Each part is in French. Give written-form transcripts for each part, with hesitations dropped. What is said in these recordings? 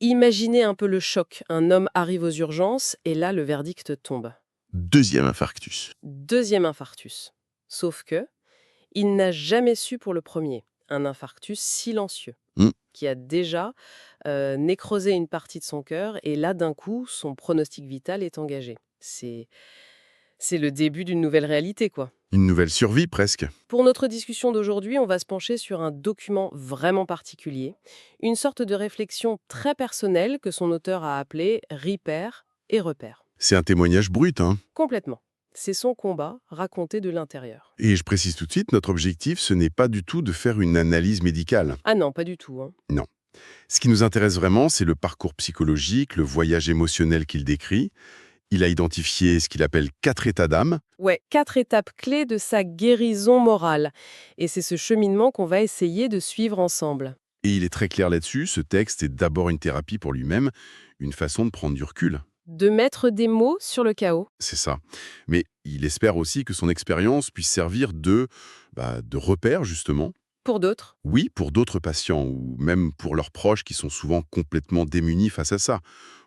Imaginez un peu le choc. Un homme arrive aux urgences et là, le verdict tombe. Deuxième infarctus. Deuxième infarctus. Sauf que, il n'a jamais su pour le premier. Un infarctus silencieux, Hmm. qui a déjà nécrosé une partie de son cœur et là, d'un coup, son pronostic vital est engagé. C'est le début d'une nouvelle réalité, quoi. Une nouvelle survie, presque. Pour notre discussion d'aujourd'hui, on va se pencher sur un document vraiment particulier, une sorte de réflexion très personnelle que son auteur a appelée Repair et repère. C'est un témoignage brut, hein. Complètement. C'est son combat raconté de l'intérieur. Et je précise tout de suite, notre objectif, ce n'est pas du tout de faire une analyse médicale. Ah non, pas du tout, hein. Non. Ce qui nous intéresse vraiment, c'est le parcours psychologique, le voyage émotionnel qu'il décrit. Il a identifié ce qu'il appelle 4 états d'âme. Ouais, 4 étapes clés de sa guérison morale. Et c'est ce cheminement qu'on va essayer de suivre ensemble. Et il est très clair là-dessus, ce texte est d'abord une thérapie pour lui-même, une façon de prendre du recul. De mettre des mots sur le chaos. C'est ça. Mais il espère aussi que son expérience puisse servir de repère, justement. Pour d'autres. Oui, pour d'autres patients, ou même pour leurs proches qui sont souvent complètement démunis face à ça,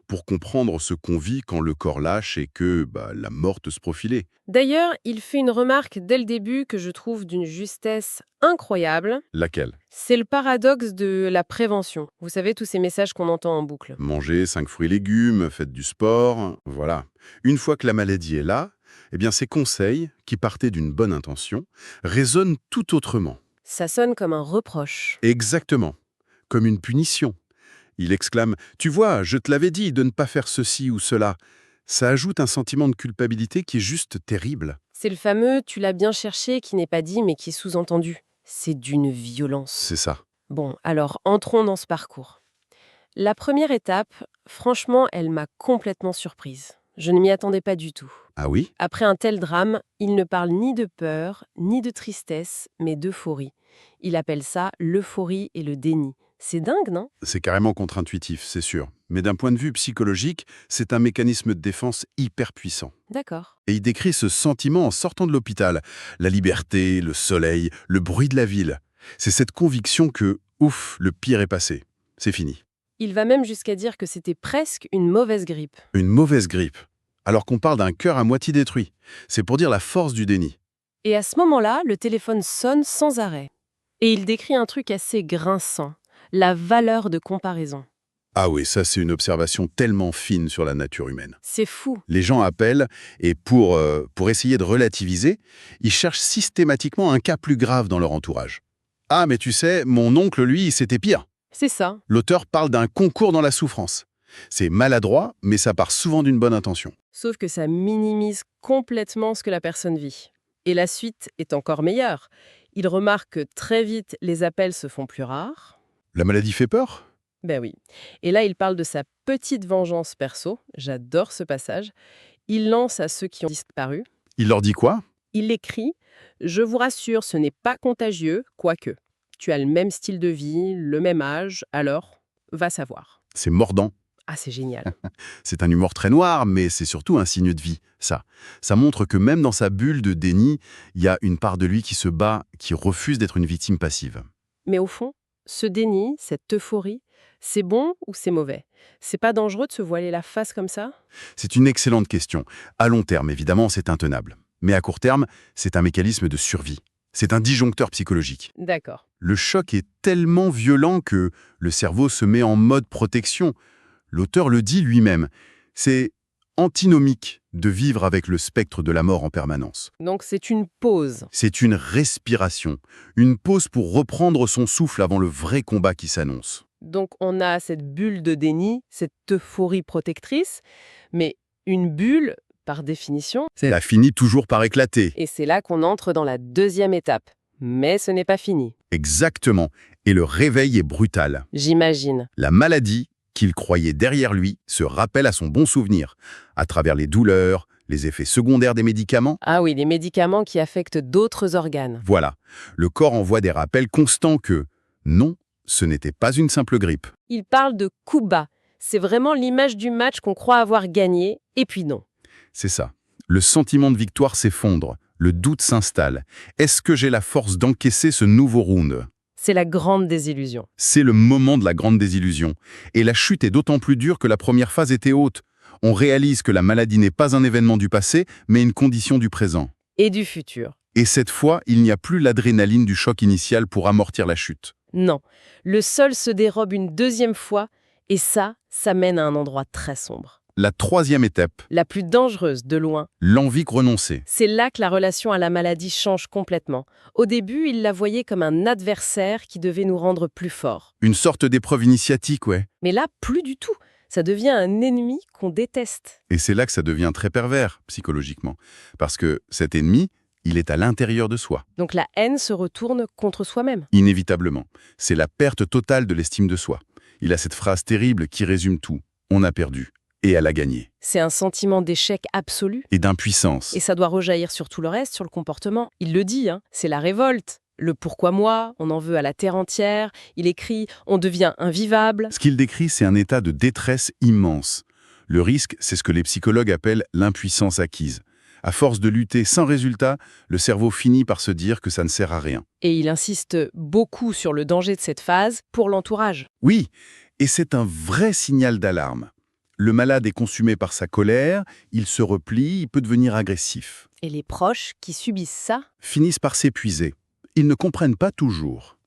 pour comprendre ce qu'on vit quand le corps lâche et que la mort peut se profiler. D'ailleurs, il fait une remarque dès le début que je trouve d'une justesse incroyable. Laquelle? C'est le paradoxe de la prévention. Vous savez, tous ces messages qu'on entend en boucle. Manger 5 fruits et légumes, faites du sport, voilà. Une fois que la maladie est là, eh bien ces conseils, qui partaient d'une bonne intention, résonnent tout autrement. Ça sonne comme un reproche. Exactement. Comme une punition. Il exclame « Tu vois, je te l'avais dit de ne pas faire ceci ou cela ». Ça ajoute un sentiment de culpabilité qui est juste terrible. C'est le fameux « tu l'as bien cherché » qui n'est pas dit mais qui est sous-entendu. C'est d'une violence. C'est ça. Bon, alors entrons dans ce parcours. La première étape, franchement, elle m'a complètement surprise. Je ne m'y attendais pas du tout. Ah oui? Après un tel drame, il ne parle ni de peur, ni de tristesse, mais d'euphorie. Il appelle ça l'euphorie et le déni. C'est dingue, non? C'est carrément contre-intuitif, c'est sûr. Mais d'un point de vue psychologique, c'est un mécanisme de défense hyper puissant. D'accord. Et il décrit ce sentiment en sortant de l'hôpital. La liberté, le soleil, le bruit de la ville. C'est cette conviction que, ouf, le pire est passé. C'est fini. Il va même jusqu'à dire que c'était presque une mauvaise grippe. Une mauvaise grippe. Alors qu'on parle d'un cœur à moitié détruit. C'est pour dire la force du déni. Et à ce moment-là, le téléphone sonne sans arrêt. Et il décrit un truc assez grinçant, la valeur de comparaison. Ah oui, ça c'est une observation tellement fine sur la nature humaine. C'est fou. Les gens appellent et pour essayer de relativiser, ils cherchent systématiquement un cas plus grave dans leur entourage. Ah mais tu sais, mon oncle lui, c'était pire. C'est ça. L'auteur parle d'un concours dans la souffrance. C'est maladroit, mais ça part souvent d'une bonne intention. Sauf que ça minimise complètement ce que la personne vit. Et la suite est encore meilleure. Il remarque que très vite, les appels se font plus rares. La maladie fait peur? Ben oui. Et là, il parle de sa petite vengeance perso. J'adore ce passage. Il lance à ceux qui ont disparu. Il leur dit quoi? Il écrit « Je vous rassure, ce n'est pas contagieux, quoique. Tu as le même style de vie, le même âge, alors, va savoir. C'est mordant. » Ah, c'est génial. C'est un humour très noir, mais c'est surtout un signe de vie, ça. Ça montre que même dans sa bulle de déni, il y a une part de lui qui se bat, qui refuse d'être une victime passive. Mais au fond, ce déni, cette euphorie, c'est bon ou c'est mauvais? C'est pas dangereux de se voiler la face comme ça? C'est une excellente question. À long terme, évidemment, c'est intenable. Mais à court terme, c'est un mécanisme de survie. C'est un disjoncteur psychologique. D'accord. Le choc est tellement violent que le cerveau se met en mode protection. L'auteur le dit lui-même. C'est antinomique de vivre avec le spectre de la mort en permanence. Donc c'est une pause. C'est une respiration, une pause pour reprendre son souffle avant le vrai combat qui s'annonce. Donc on a cette bulle de déni, cette euphorie protectrice, mais une bulle, par définition, Ça finit toujours par éclater. et c'est là qu'on entre dans la deuxième étape. Mais ce n'est pas fini, Exactement. Et le réveil est brutal. j'imagine. La maladie qu'il croyait derrière lui se rappelle à son bon souvenir, à travers les douleurs, les effets secondaires des médicaments. Ah oui, les médicaments qui affectent d'autres organes. Voilà, le corps envoie des rappels constants que, non, ce n'était pas une simple grippe. Il parle de coup bas. C'est vraiment l'image du match qu'on croit avoir gagné, et puis non. C'est ça. Le sentiment de victoire s'effondre, le doute s'installe. Est-ce que j'ai la force d'encaisser ce nouveau round? C'est la grande désillusion. C'est le moment de la grande désillusion. Et la chute est d'autant plus dure que la première phase était haute. On réalise que la maladie n'est pas un événement du passé, mais une condition du présent. Et du futur. Et cette fois, il n'y a plus l'adrénaline du choc initial pour amortir la chute. Non. Le sol se dérobe une deuxième fois, et ça mène à un endroit très sombre. La troisième étape, La plus dangereuse, de loin. l'envie de renoncer. C'est là que la relation à la maladie change complètement. Au début, il la voyait comme un adversaire qui devait nous rendre plus forts. Une sorte d'épreuve initiatique, ouais. Mais là, plus du tout. Ça devient un ennemi qu'on déteste. Et c'est là que ça devient très pervers, psychologiquement. Parce que cet ennemi, il est à l'intérieur de soi. Donc la haine se retourne contre soi-même. Inévitablement. C'est la perte totale de l'estime de soi. Il a cette phrase terrible qui résume tout. On a perdu. Et elle a gagné. C'est un sentiment d'échec absolu. Et d'impuissance. Et ça doit rejaillir sur tout le reste, sur le comportement. Il le dit, c'est la révolte. Le pourquoi moi, on en veut à la terre entière. Il écrit « on devient invivable Ce qu'il décrit, c'est un état de détresse immense. Le risque, c'est ce que les psychologues appellent l'impuissance acquise. À force de lutter sans résultat, le cerveau finit par se dire que ça ne sert à rien. ». Et il insiste beaucoup sur le danger de cette phase pour l'entourage. Oui, et c'est un vrai signal d'alarme. Le malade est consumé par sa colère, il se replie, il peut devenir agressif. Et les proches qui subissent ça, Finissent par s'épuiser. Ils ne comprennent pas toujours.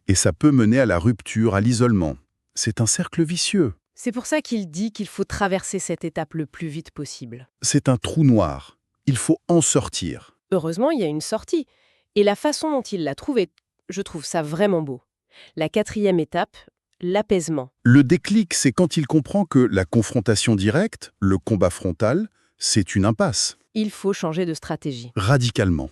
Et ça peut mener à la rupture, à l'isolement. C'est un cercle vicieux. c'est pour ça qu'il dit qu'il faut traverser cette étape le plus vite possible. C'est un trou noir. Il faut en sortir. Heureusement, il y a une sortie. Et la façon dont il l'a trouvée, je trouve ça vraiment beau. La quatrième étape, l'apaisement. Le déclic, c'est quand il comprend que la confrontation directe, le combat frontal, c'est une impasse, Il faut changer de stratégie. radicalement.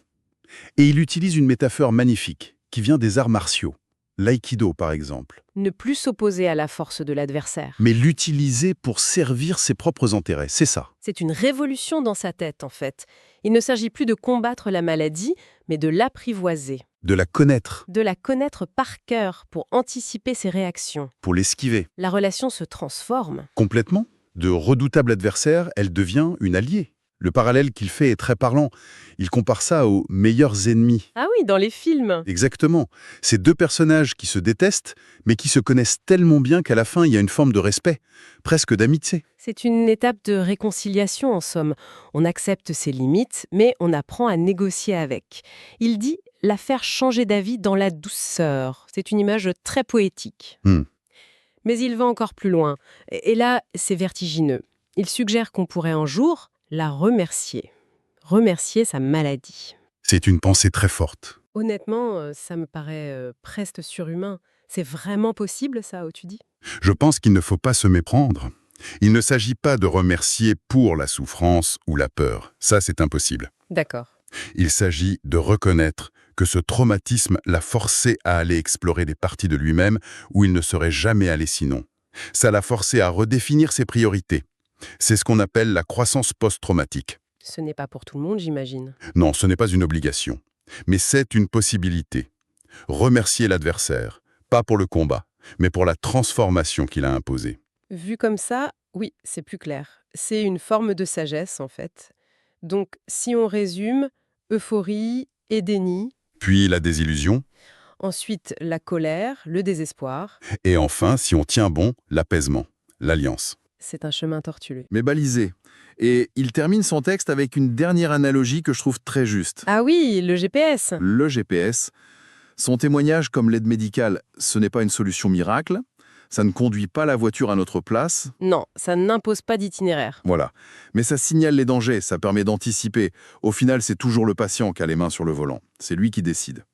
Et il utilise une métaphore magnifique, qui vient des arts martiaux. L'aïkido, par exemple. Ne plus s'opposer à la force de l'adversaire. Mais l'utiliser pour servir ses propres intérêts, c'est ça. C'est une révolution dans sa tête, en fait. Il ne s'agit plus de combattre la maladie, mais de l'apprivoiser, De la connaître, de la connaître par cœur pour anticiper ses réactions. pour l'esquiver. La relation se transforme. Complètement. De redoutable adversaire, elle devient une alliée. Le parallèle qu'il fait est très parlant. Il compare ça aux meilleurs ennemis. Ah oui, dans les films. Exactement. Ces deux personnages qui se détestent, mais qui se connaissent tellement bien qu'à la fin, il y a une forme de respect, presque d'amitié. C'est une étape de réconciliation, en somme. On accepte ses limites, mais on apprend à négocier avec. Il dit la faire changer d'avis dans la douceur. C'est une image très poétique. Hmm. Mais il va encore plus loin. Et là, c'est vertigineux. Il suggère qu'on pourrait un jour la remercier. Remercier sa maladie. C'est une pensée très forte. Honnêtement, ça me paraît presque surhumain. C'est vraiment possible, ça, tu dis? Je pense qu'il ne faut pas se méprendre. Il ne s'agit pas de remercier pour la souffrance ou la peur. Ça, c'est impossible. D'accord. Il s'agit de reconnaître que ce traumatisme l'a forcé à aller explorer des parties de lui-même où il ne serait jamais allé sinon. Ça l'a forcé à redéfinir ses priorités. C'est ce qu'on appelle la croissance post-traumatique. Ce n'est pas pour tout le monde, j'imagine. Non, ce n'est pas une obligation, mais c'est une possibilité. Remercier l'adversaire, pas pour le combat, mais pour la transformation qu'il a imposée. Vu comme ça, oui, c'est plus clair. C'est une forme de sagesse, en fait. Donc, si on résume, euphorie et déni, Puis la désillusion, ensuite la colère, le désespoir, et enfin, si on tient bon, l'apaisement, l'alliance. c'est un chemin tortueux. Mais balisé. Et il termine son texte avec une dernière analogie que je trouve très juste. Ah oui, le GPS. Le GPS. Son témoignage comme l'aide médicale, ce n'est pas une solution miracle. Ça ne conduit pas la voiture à notre place. Non, ça n'impose pas d'itinéraire. Voilà. Mais ça signale les dangers, ça permet d'anticiper. Au final, c'est toujours le patient qui a les mains sur le volant. C'est lui qui décide.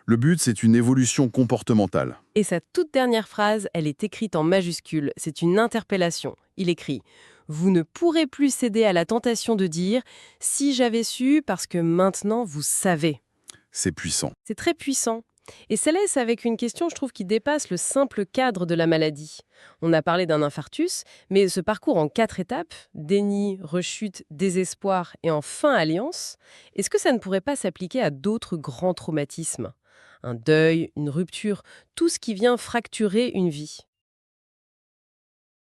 Le but, c'est une évolution comportementale. Et sa toute dernière phrase, elle est écrite en majuscule. C'est une interpellation. Il écrit « Vous ne pourrez plus céder à la tentation de dire « Si j'avais su, parce que maintenant vous savez ». C'est puissant. C'est très puissant. Et ça laisse avec une question, je trouve, qui dépasse le simple cadre de la maladie. On a parlé d'un infarctus, mais ce parcours en 4 étapes, déni, rechute, désespoir et enfin alliance, est-ce que ça ne pourrait pas s'appliquer à d'autres grands traumatismes? Un deuil, une rupture, tout ce qui vient fracturer une vie.